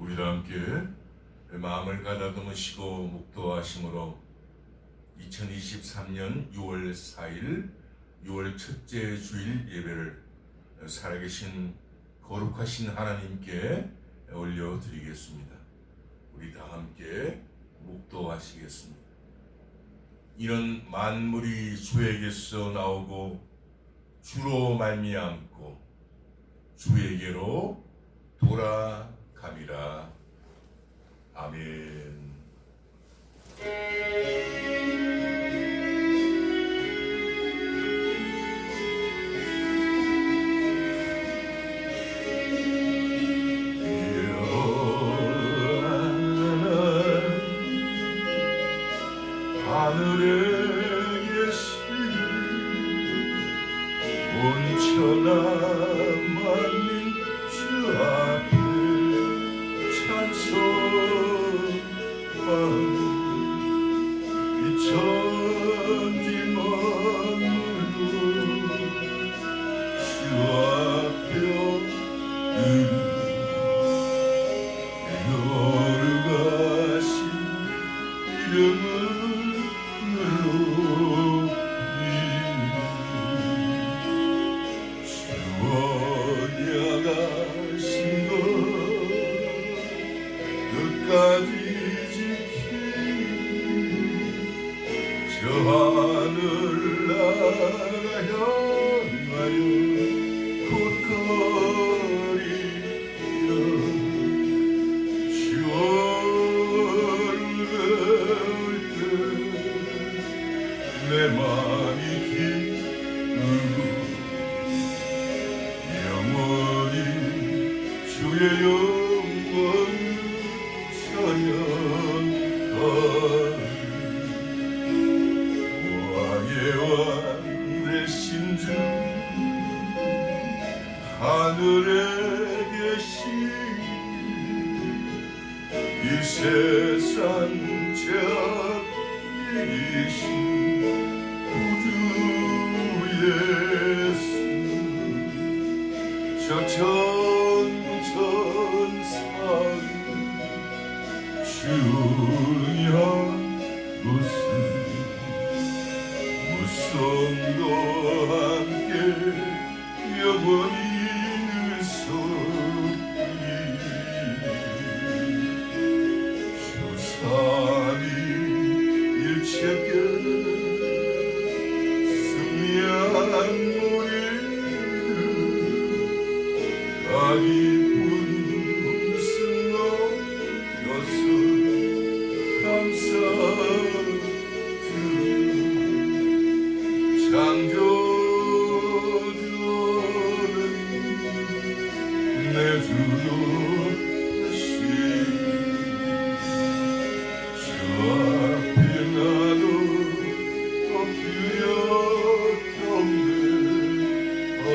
우리와 함께 마음을 가다듬으시고 묵도하심으로 2023년 6월 4일 6월 첫째 주일 예배를 살아계신 거룩하신 하나님께 올려드리겠습니다. 우리 다 함께 묵도하시겠습니다. 이는 만물이 주에게서 나오고 주로 말미암고 주에게로 돌아감이라. 아멘. 하늘에 계신 온천하 만민 주 앞에 찬송하니 이 천지 만물도 주 앞에 거룩하신 이름을 끝까지 지키니 저 하늘 나라 향하여 곧거리려. 주를 배울 때 내 마음이 기쁘고 영원히 주의 영광 왕의 왕 되신 주 하늘에 계신 이 세상 저 이기신 구주 예수 저 천천상 주냐 무슨 무성도 함께 영원히 늘 속히 주삼위 일체별 승리한 우리를 아기 창조주는 내 주도시 주 앞에 나도 엎드려 경배하네.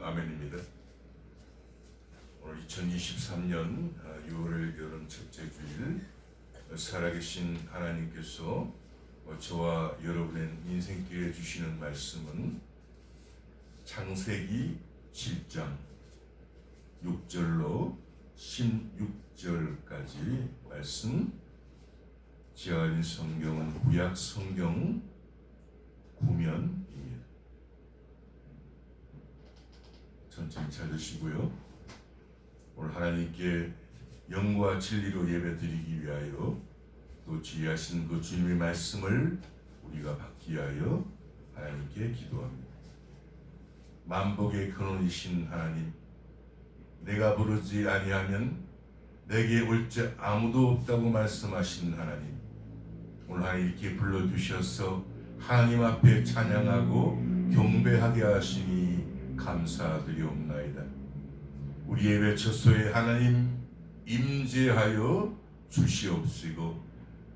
아멘입니다. 오늘 2023년 6월 여름 첫째 주일 살아계신 하나님께서 저와 여러분의 인생길에 주시는 말씀은 창세기 7장 6절로 16절까지 말씀. 제가 가진 성경은 구약 성경 구면입니다. 천천히 찾으시고요. 오늘 하나님께 영과 진리로 예배드리기 위하여 또 지휘하신 그 주님의 말씀을 우리가 받기 위하여 하나님께 기도합니다. 만복의 근원이신 하나님, 내가 부르지 아니하면 내게 올 자 아무도 없다고 말씀하신 하나님, 오늘 하나님께 불러주셔서 하나님 앞에 찬양하고 경배하게 하시니 감사드리옵나이다. 우리 예배 처소에 하나님 임재하여 주시옵시고,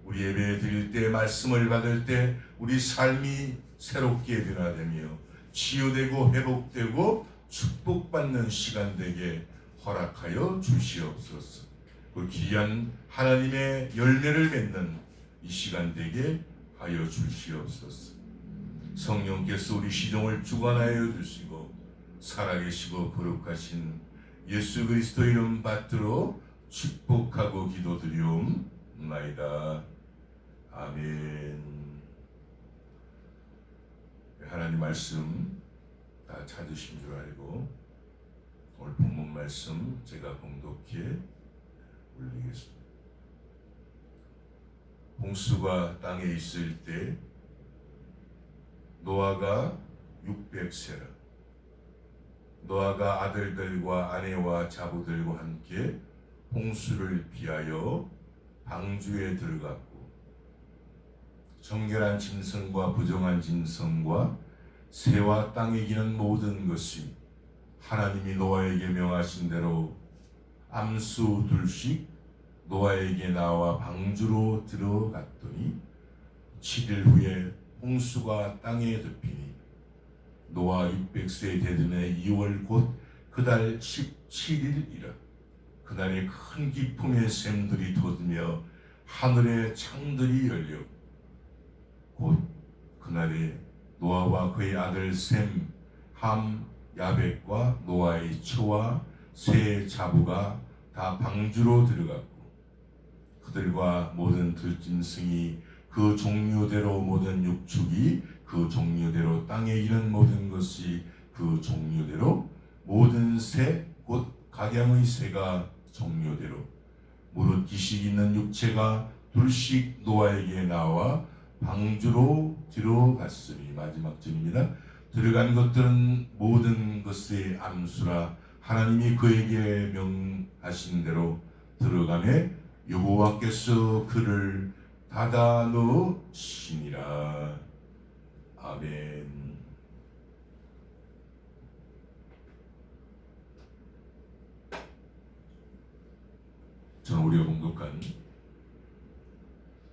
우리 예배 드릴 때 말씀을 받을 때 우리 삶이 새롭게 변화되며 치유되고 회복되고 축복받는 시간 되게 허락하여 주시옵소서. 그 귀한 하나님의 열매를 맺는 이 시간 되게 하여 주시옵소서. 성령께서 우리 시종을 주관하여 주시고 살아계시고 거룩하신 예수 그리스도 이름 받들어 축복하고 기도드리옵나이다. 아멘. 하나님 말씀 다 찾으신 줄 알고 오늘 본문 말씀 제가 봉독해 올리겠습니다. 홍수가 땅에 있을 때 노아가 600세라 노아가 아들들과 아내와 자부들과 함께 홍수를 피하여 방주에 들어갔고 정결한 짐승과 부정한 짐승과 새와 땅에 기는 모든 것이 하나님이 노아에게 명하신 대로 암수 둘씩 노아에게 나와 방주로 들어갔더니 7일 후에 홍수가 땅에 덮이니 노아 600세 되던 2월 곧 그달 17일이라. 그날에 큰 기품의 샘들이 돋으며 하늘의 창들이 열려 곧 그날에 노아와 그의 아들 셈, 함, 야벳과 노아의 처와 새 자부가 다 방주로 들어갔고 그들과 모든 들짐승이 그 종류대로 모든 육축이 그 종류대로 땅에 있는 모든 것이 그 종류대로 모든 새 곧 각양의 새가 종류대로 무릇 기식 있는 육체가 둘씩 노아에게 나와 방주로 들어갔으니 마지막 절입니다. 들어간 것들은 모든 것의 암수라 하나님이 그에게 명하신 대로 들어가매 여호와께서 그를 닫아 넣으시니라. 아멘. 저는 우리가 봉독한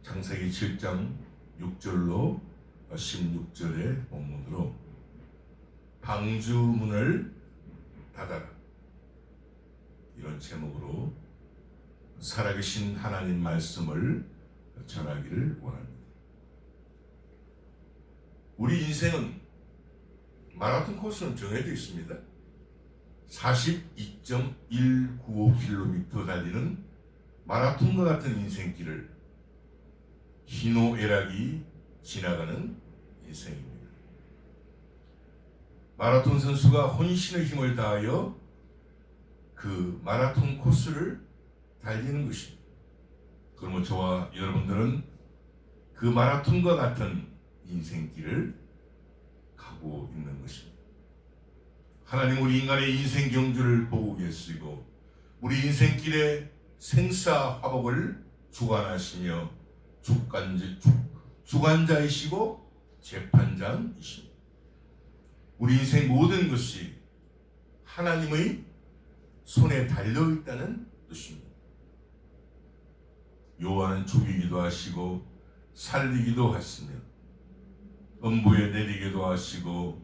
창세기 7장 6절로 16절의 본문으로 방주문을 닫아라 이런 제목으로 살아계신 하나님 말씀을 전하기를 원합니다. 우리 인생은 마라톤 코스는 정해져 있습니다. 42.195km 달리는 마라톤과 같은 인생길을 희노애락이 지나가는 인생입니다. 마라톤 선수가 혼신의 힘을 다하여 그 마라톤 코스를 달리는 것입니다. 그러면 저와 여러분들은 그 마라톤과 같은 인생길을 가고 있는 것입니다. 하나님 우리 인간의 인생 경주를 보고 계시고 우리 인생길의 생사화복을 주관하시며 주관자이시고 재판장이십니다. 우리 인생 모든 것이 하나님의 손에 달려있다는 뜻입니다. 여호와는 죽이기도 하시고 살리기도 하시며 음부에 내리기도 하시고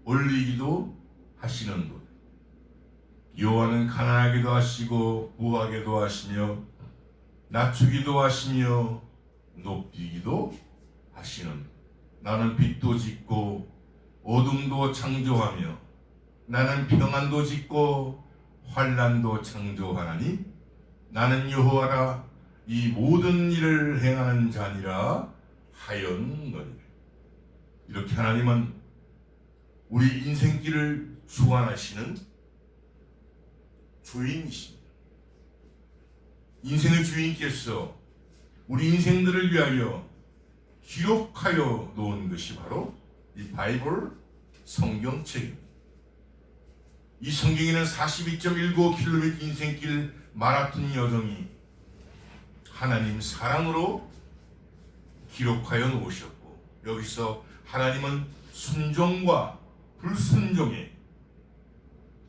올리기도 하시는 분. 여호와는 가난하기도 하시고 부하게도 하시며 낮추기도 하시며 높이기도 하시는. 나는 빛도 짓고 어둠도 창조하며 나는 평안도 짓고 환난도 창조하나니 나는 여호와라. 이 모든 일을 행하는 자니라 하였느니라. 이렇게 하나님은 우리 인생길을 주관하시는 주인이십니다. 인생의 주인께서 우리 인생들을 위하여 기록하여 놓은 것이 바로 이 바이블 성경책입니다. 이 성경에는 42.195km 인생길 마라톤 여정이 하나님 사랑으로 기록하여 놓으셨고 여기서 하나님은 순종과 불순종의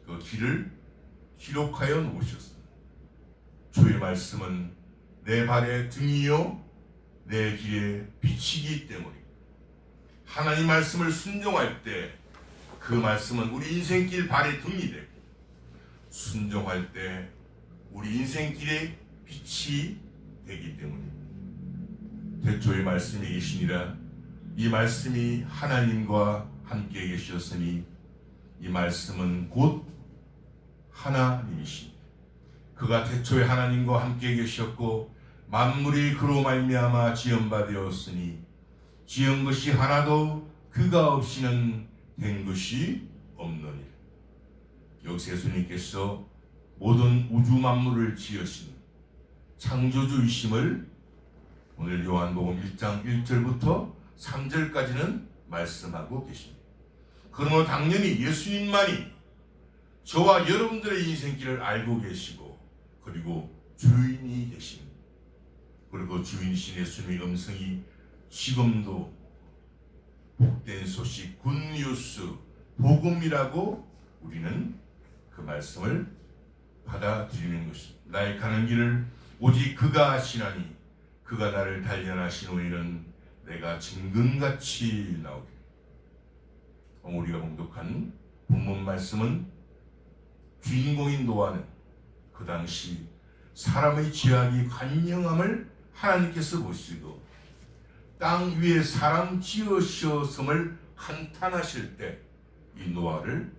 그 길을 기록하여 놓으셨습니다. 주의 말씀은 내 발의 등이요 내 길의 빛이기 때문입니다. 하나님 말씀을 순종할 때 그 말씀은 우리 인생길 발의 등이 되고 순종할 때 우리 인생길의 빛이 되기 때문입니다. 태초에 말씀이 계시니라. 이 말씀이 하나님과 함께 계셨으니 이 말씀은 곧 하나님이시니 그가 태초에 하나님과 함께 계셨고 만물이 그로 말미암아 지은 바 되었으니 지은 것이 하나도 그가 없이는 된 것이 없느니라. 여기서 예수님께서 모든 우주 만물을 지으신 창조주이심을 오늘 요한복음 1장 1절부터 3절까지는 말씀하고 계십니다. 그러므로 당연히 예수님만이 저와 여러분들의 인생길을 알고 계시고 그리고 주인이 되십니다. 그리고 주인이신 예수님의 음성이 지금도 복된 소식, 굿뉴스, 복음이라고 우리는 그 말씀을 받아들이는 것입니다. 나의 가는 길을 오직 그가 아시나니 그가 나를 단련하신 후에는 내가 증금같이 나오게. 우리가 봉독한 본문 말씀은 주인공인 노아는 그 당시 사람의 죄악이 관영함을 하나님께서 보시고 땅 위에 사람 지으셨음을 한탄하실 때 이 노아를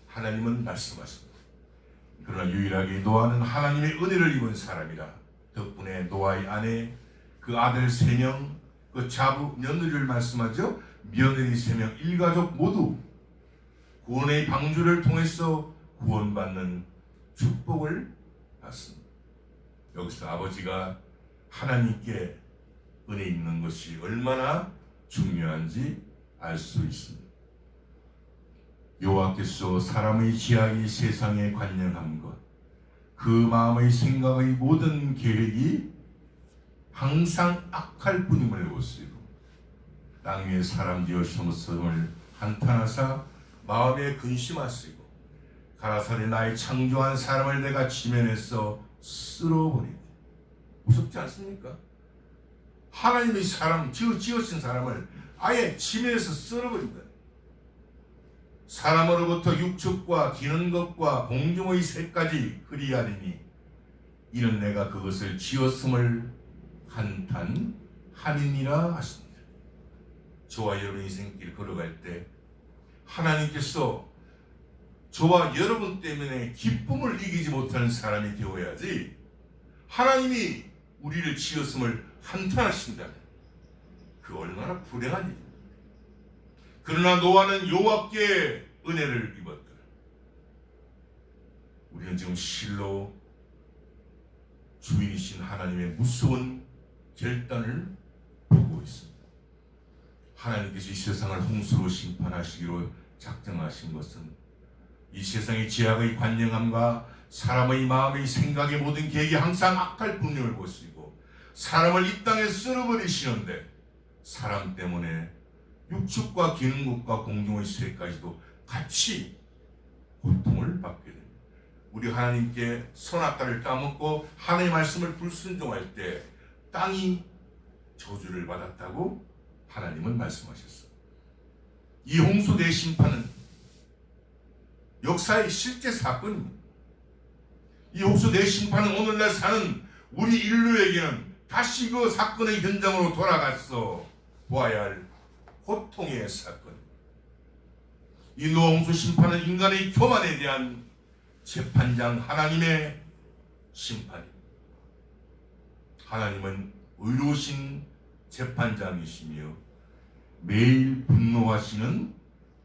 하나님은 말씀하십니다. 그러나 유일하게 노아는 하나님의 은혜를 입은 사람이라 덕분에 노아의 아내 그 아들 3명 그 자부 며느리를 말씀하죠. 며느리 3명 일가족 모두 구원의 방주를 통해서 구원받는 축복을 받습니다. 여기서 아버지가 하나님께 은혜 있는 것이 얼마나 중요한지 알 수 있습니다. 여호와께서 사람의 지향이 세상에 관영한 것, 그 마음의 생각의 모든 계획이 항상 악할 뿐임을 보시고 땅 위에 사람 되었음을 한탄하사 마음에 근심하시고 가라사대 나의 창조한 사람을 내가 지면에서 쓸어버리리. 무섭지 않습니까? 하나님의 사람 지으신 사람을 아예 지면에서 쓸어버린다. 사람으로부터 육축과 기는 것과 공중의 새까지 그리하리니 이는 내가 그것을 지었음을 한탄하니니라 하십니다. 저와 여러분 인생길 걸어갈 때 하나님께서 저와 여러분 때문에 기쁨을 이기지 못하는 사람이 되어야지 하나님이 우리를 지었음을 한탄하신다면 그 얼마나 불행한 일입니다. 그러나 노아는 여호와께 은혜를 입었더라. 우리는 지금 실로 주인이신 하나님의 무서운 결단을 보고 있습니다. 하나님께서 이 세상을 홍수로 심판하시기로 작정하신 것은 이 세상의 죄악의 관영함과 사람의 마음의 생각의 모든 계획이 항상 악할 분명을 보시고 사람을 이 땅에 쓸어버리시는데 사람 때문에 육축과 기는 것과 공중의 쇠까지도 같이 고통을 받게 됩니다. 우리 하나님께 선악과를 따먹고 하나님의 말씀을 불순종할 때 땅이 저주를 받았다고 하나님은 말씀하셨어요. 이 홍수 대심판은 역사의 실제 사건입니다. 이 홍수 대심판은 오늘날 사는 우리 인류에게는 다시 그 사건의 현장으로 돌아가서 보아야 할 고통의 사건. 이 노아 홍수 심판은 인간의 교만에 대한 재판장 하나님의 심판입니다. 하나님은 의로우신 재판장이시며 매일 분노하시는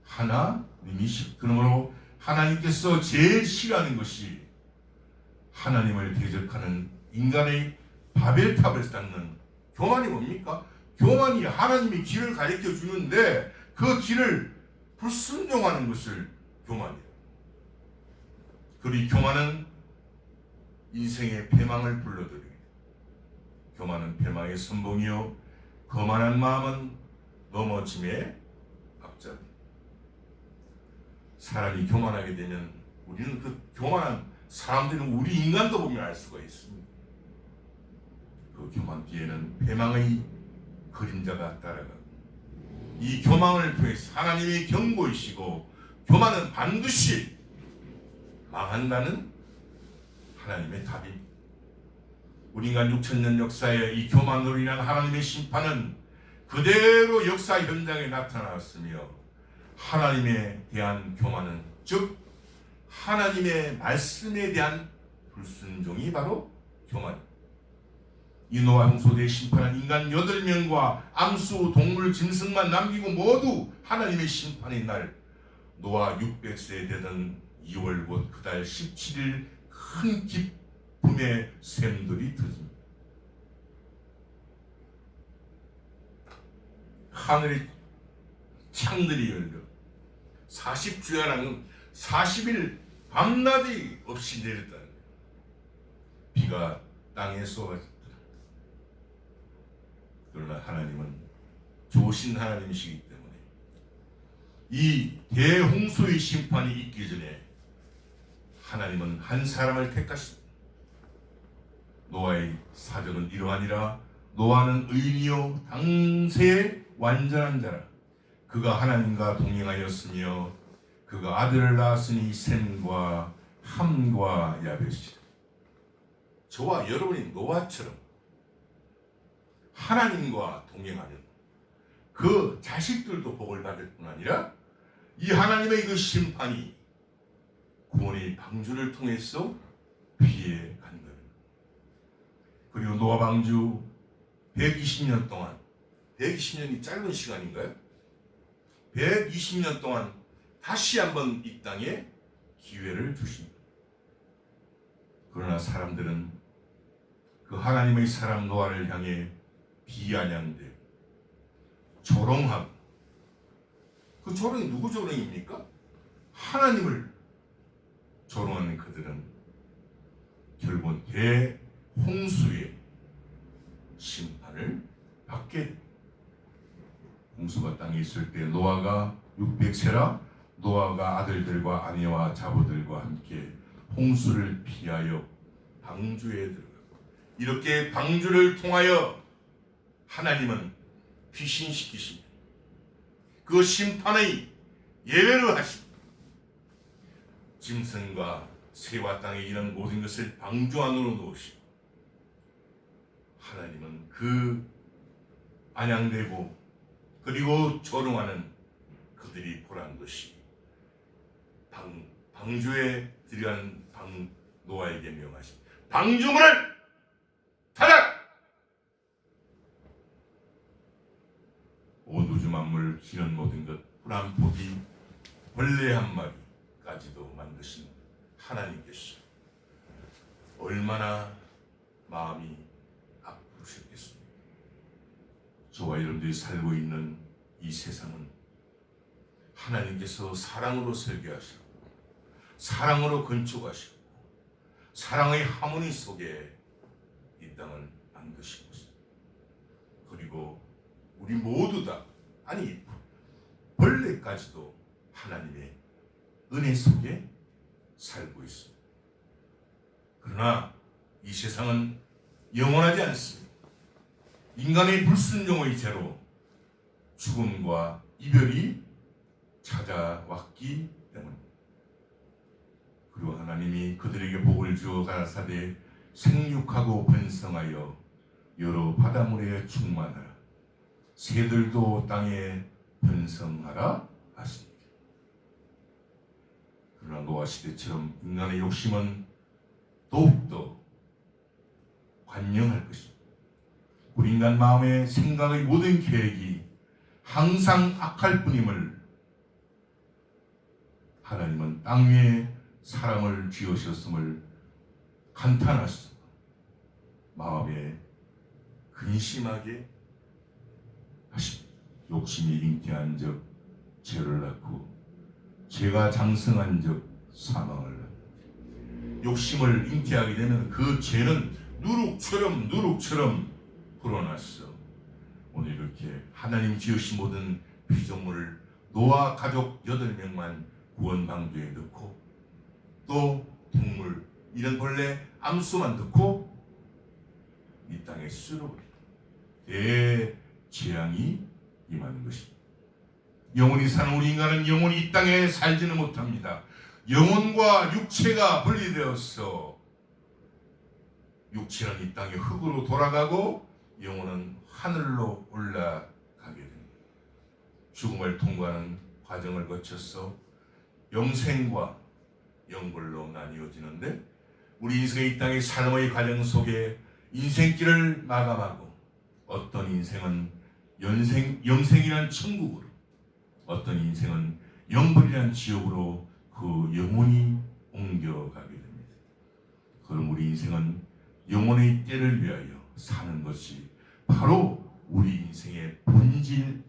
하나님이시. 그러므로 하나님께서 제일 싫어하는 것이 하나님을 대적하는 인간의 바벨탑을 쌓는 교만이 뭡니까? 교만이 하나님이 길을 가르쳐 주는데 그 길을 불순종하는 것을 교만이에요. 그리고 교만은 인생의 패망을 불러들이게. 교만은 패망의 선봉이요 거만한 마음은 넘어짐의 앞잡이. 사람이 교만하게 되면 우리는 그 교만한 사람들은 우리 인간도 보면 알 수가 있습니다. 그 교만 뒤에는 패망의 그림자가 따라가고 이 교만을 통해서 하나님이 경고이시고 교만은 반드시 망한다는 하나님의 답입니다. 우리 인간 6천년 역사의 이 교만으로 인한 하나님의 심판은 그대로 역사 현장에 나타났으며, 하나님에 대한 교만은, 즉 하나님의 말씀에 대한 불순종이 바로 교만입니다. 이 노아 홍수 대심판은 인간 8명과 암수, 동물, 짐승만 남기고 모두 하나님의 심판의 날, 노아 600세 되던 2월 곧 그 달 17일 큰 기쁨의 샘들이 터집니다. 하늘의 창들이 열려 40주야라는 40일 밤낮이 없이 내렸다는 거예요. 비가 땅에 쏟아졌더라. 그러나 하나님은 좋으신 하나님이시기 때문에 이 대홍수의 심판이 있기 전에 하나님은 한 사람을 택하십니다. 노아의 사정은 이러하니라. 노아는 의인이요 당세의 완전한 자라. 그가 하나님과 동행하였으며 그가 아들을 낳았으니 셈과 함과 야벳이라. 저와 여러분이 노아처럼 하나님과 동행하는 그 자식들도 복을 받을 뿐 아니라 이 하나님의 그 심판이 구원의 방주를 통해서 피해 간다는. 그리고 노아 방주 120년 동안, 120년이 짧은 시간인가요? 120년 동안 다시 한번 이 땅에 기회를 주십니다. 그러나 사람들은 그 하나님의 사람 노아를 향해 비아냥대고 조롱하고, 그 조롱이 누구 조롱입니까? 하나님을 조롱하는 그들은 결국 대홍수의 심판을 받게 됩니다. 홍수가 땅에 있을 때 노아가 600세라 노아가 아들들과 아내와 자부들과 함께 홍수를 피하여 방주에 들어가고, 이렇게 방주를 통하여 하나님은 귀신시키십니다. 그 심판의 예외를 하십니다. 짐승과 새와 땅에 이런 모든 것을 방주 안으로 놓으시고, 하나님은 그 안양되고 그리고 조롱하는 그들이 보란 것이 방주에 들어가는 노아에게 명하십니다. 방주문을 닫아! 온 우주 만물 기는 모든 것, 뿔 한 포기, 벌레 한 마리까지도 만드신 하나님께서 얼마나 마음이 아프셨겠습니까? 저와 여러분들이 살고 있는 이 세상은 하나님께서 사랑으로 설계하시고 사랑으로 건축하시고 사랑의 하모니 속에 이 땅을 만드신 것입니다. 그리고 우리 모두 다, 아니 벌레까지도 하나님의 은혜 속에 살고 있습니다. 그러나 이 세상은 영원하지 않습니다. 인간의 불순종의 죄로 죽음과 이별이 찾아왔기 때문입니다. 그리고 하나님이 그들에게 복을 주어 가라사대 생육하고 번성하여 여러 바닷물에 충만하라, 새들도 땅에 번성하라 하십니다. 그러나 노아 시대처럼 인간의 욕심은 더욱더 관영할 것입니다. 우리 인간 마음의 생각의 모든 계획이 항상 악할 뿐임을 하나님은 땅 위에 사람을 지으셨음을 감탄하시고 마음에 근심하게 하십니다. 욕심이 잉태한 적 죄를 낳고 죄가 장성한 적 사망을 낳고, 욕심을 잉태하게 되면 그 죄는 누룩처럼 불어났어. 오늘 이렇게 하나님 지으신 모든 피조물을 노아 가족 8명만 구원 방주에 넣고 또 동물, 이런 벌레, 암수만 넣고 이 땅에 쓸어버려 대재앙이 임하는 것입니다. 영원히 사는 우리 인간은 영원히 이 땅에 살지는 못합니다. 영혼과 육체가 분리되어서 육체는 이 땅의 흙으로 돌아가고 영혼은 하늘로 올라가게 됩니다. 죽음을 통과하는 과정을 거쳐서 영생과 영벌로 나뉘어지는데, 우리 인생의 이 땅의 삶의 과정 속에 인생길을 마감하고 어떤 인생은 영생이란 천국으로, 어떤 인생은 영벌이란 지옥으로 그 영혼이 옮겨가게 됩니다. 그럼 우리 인생은 영혼의 때를 위하여 사는 것이 바로 우리 인생의 본질.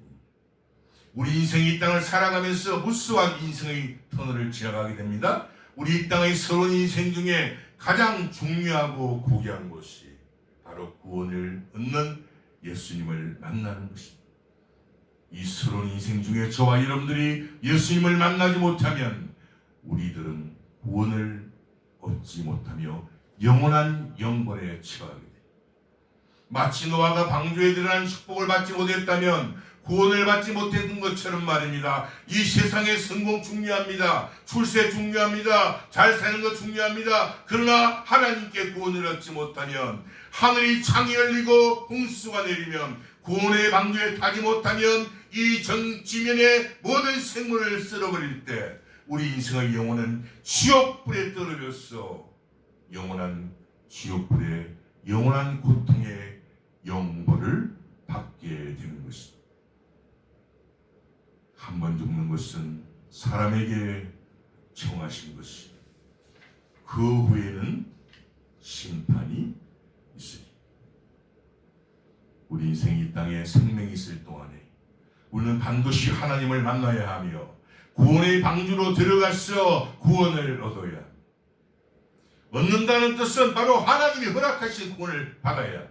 우리 인생이 이 땅을 살아가면서 무수한 인생의 터널을 지나가게 됩니다. 우리 이 땅의 서러운 인생 중에 가장 중요하고 고귀한 것이 바로 구원을 얻는 예수님을 만나는 것입니다. 이 서러운 인생 중에 저와 여러분들이 예수님을 만나지 못하면 우리들은 구원을 얻지 못하며 영원한 영벌에 처하게 됩니다. 마치 노아가 방주에 들어가는 축복을 받지 못했다면 구원을 받지 못했던 것처럼 말입니다. 이 세상의 성공 중요합니다. 출세 중요합니다. 잘 사는 것 중요합니다. 그러나 하나님께 구원을 얻지 못하면, 하늘이 창이 열리고 홍수가 내리면, 구원의 방주에 타지 못하면 이 지면의 모든 생물을 쓸어버릴 때 우리 인생의 영혼은 지옥불에 떨어져서 영원한 지옥불에 영원한 고통의 영벌을 받게 되는 것입니다. 한 번 죽는 것은 사람에게 정하신 것이, 그 후에는 심판이 있으리. 우리 인생 이 땅에 생명이 있을 동안에 우리는 반드시 하나님을 만나야 하며 구원의 방주로 들어가서 구원을 얻어야 합니다. 얻는다는 뜻은 바로 하나님이 허락하신 구원을 받아야,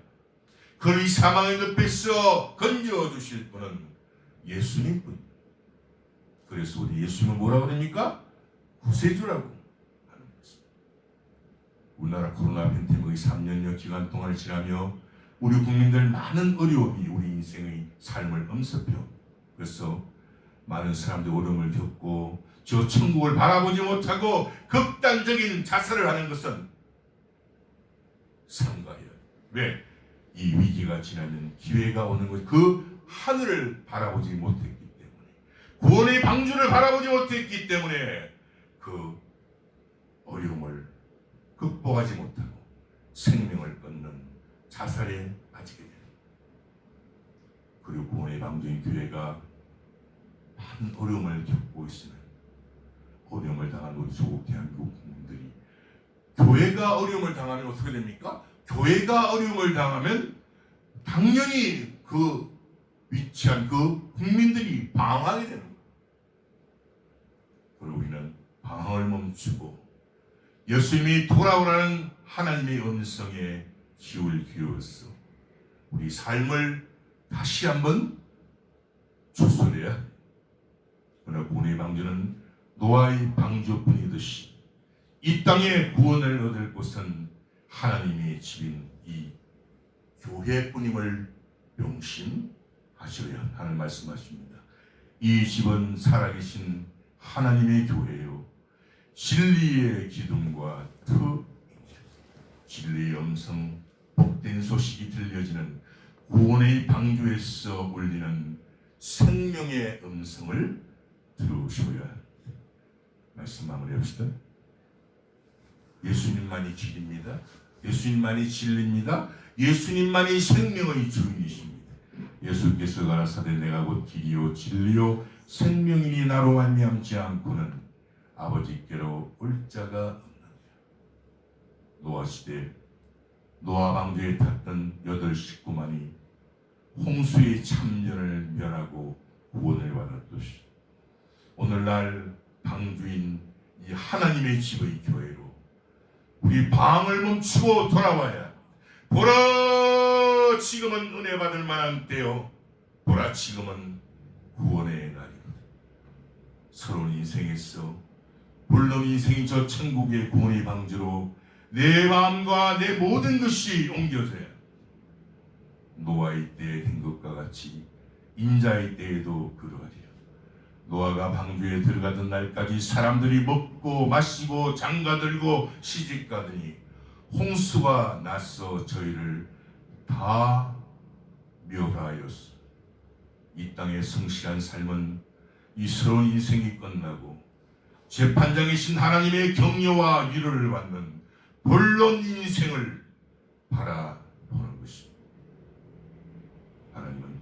그를 이 사망의 늪에서 건져주실 분은 예수님뿐입니다. 그래서 우리 예수님은 뭐라고 합니까? 구세주라고 하는 것입니다. 우리나라 코로나 팬데믹의 3년여 기간 동안을 지나며 우리 국민들 많은 어려움이 우리 인생의 삶을 엄습해, 그래서 많은 사람들이 어려움을 겪고 저 천국을 바라보지 못하고 극단적인 자살을 하는 것은 삼가해요. 왜? 이 위기가 지나면 기회가 오는 것, 그 하늘을 바라보지 못했기 때문에, 구원의 방주를 바라보지 못했기 때문에 그 어려움을 극복하지 못하고 생명을 끊는 자살에 빠지게 됩니다. 그리고 구원의 방주인 교회가 많은 어려움을 겪고 있으면, 어려움을 당한 우리 조국 대한민국 국민들이, 교회가 어려움을 당하면 어떻게 됩니까? 교회가 어려움을 당하면 당연히 그 위치한 그 국민들이 방황하게 되는 거예요. 그리고 우리는 방황을 멈추고 예수님이 돌아오라는 하나님의 음성에 귀를 기울여서 우리 삶을 다시 한번 추스려야 합니다. 그러나 구원의 방주는 노아의 방주뿐이듯이 이 땅에 구원을 얻을 곳은 하나님의 집인 이 교회뿐임을 명심하셔야 하는 말씀하십니다. 이 집은 살아계신 하나님의 교회요, 진리의 기둥과 터입니다. 진리의 음성, 복된 소식이 들려지는 구원의 방주에서 울리는 생명의 음성을 들으셔야 합니다. 말씀 마무리합시다. 예수님만이 길입니다. 예수님만이 진리입니다. 예수님만이 생명의 주인이십니다. 예수께서 가라사대 내가 곧 길이요 진리요 생명이니 나로 말미암지 않고는 아버지께로 올 자가 없느니라. 노아 시대 노아 방주에 탔던 8 식구만이 홍수의 참전을 면하고 구원을 받았듯이 오늘날 방주인 이 하나님의 집의 교회로 우리 방을 멈추고 돌아와야, 보라 지금은 은혜 받을 만한 때요, 보라 지금은 구원의 날이다. 서러운 인생에서 물론 인생이 저 천국의 구원의 방주로 내 마음과 내 모든 것이 옮겨져야 노아의 때에 된 것과 같이 인자의 때에도 그러하리라. 노아가 방주에 들어가던 날까지 사람들이 먹고 마시고 장가들고 시집가더니 홍수가 나서 저희를 다 멸하였소. 이 땅의 성실한 삶은 이 서러운 인생이 끝나고 재판장이신 하나님의 격려와 위로를 받는 본론 인생을 바라보는 것입니다. 하나님은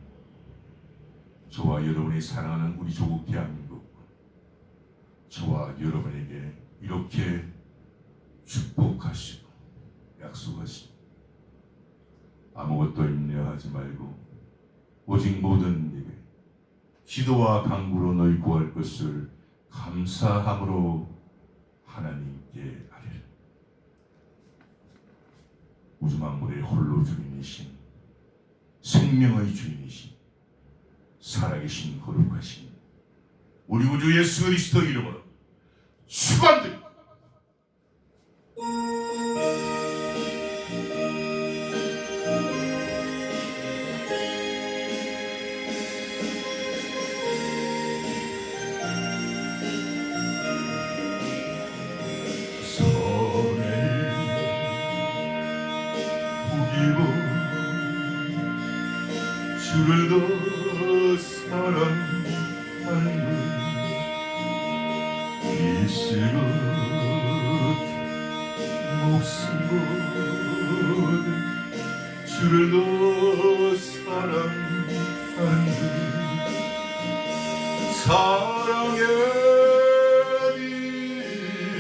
저와 여러분이 사랑하는 우리 조국 대한민국, 저와 여러분에게 이렇게 축복하시고 약속하시고 아무것도 염려하지 말고 오직 모든 일에 기도와 간구로 너희 구할 것을 감사함으로 하나님께 아뢰라. 우주만물의 홀로 주인이신 생명의 주인이신 살아계신 거룩하신 우리 구주 예수 그리스도 이름으로 축원드립니다. 주를 더 사랑하는 있을 것 목숨 보내 주를 더 사랑하는 사랑의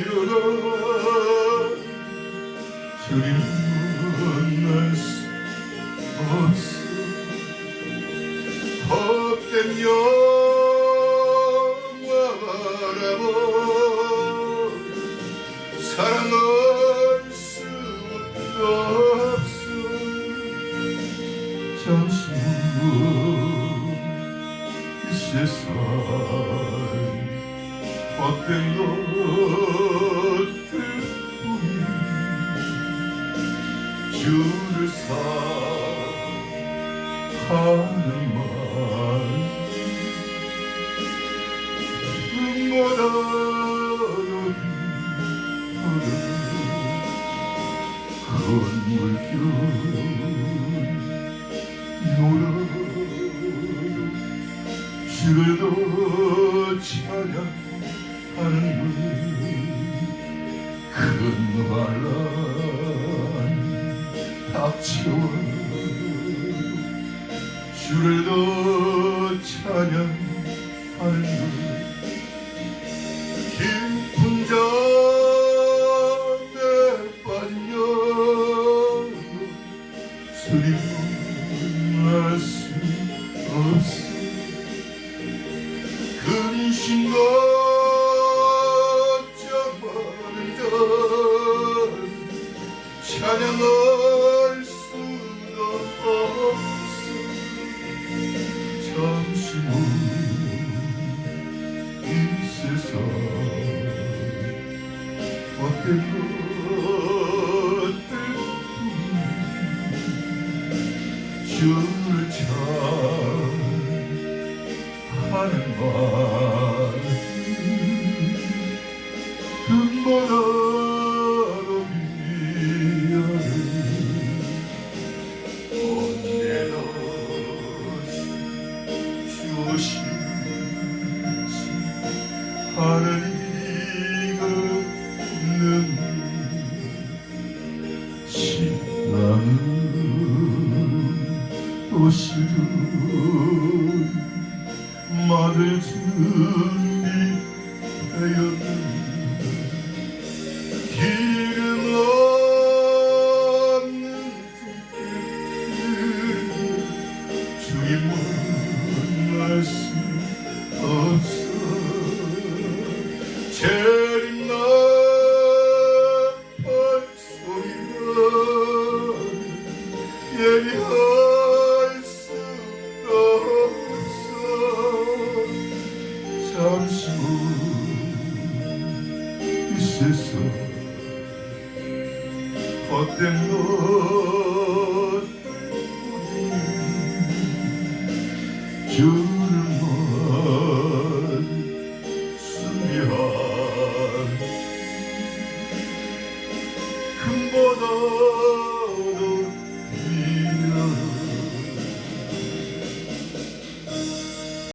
이유로 주를 만날 수 없어. 헛된 영화라고 사랑할 수 없어. 잠시 후 이 세상 헛된 것들뿐이 주를 사랑하는 말 눈보다 높이 물결 노래로 주를 더 찬양하는 큰 환란 닥치와 주를 더 찬양하는 깊은 잠에 빠진 영 소리를 날 수 없어. 근심과 걱정하는 자 찬양할 수도 없어. 잠시 후 이 세상 헛된 것들뿐 주를 찬양하는 말 눈보다 하늘이 걷는 신랑은 도시를 맞을 준비되었는 기름 없는 등불 주님 만날 수 없어. 재림 나팔 소리가 예리할 수 없어. 잠시 후 이 세상 헛된 것뿐이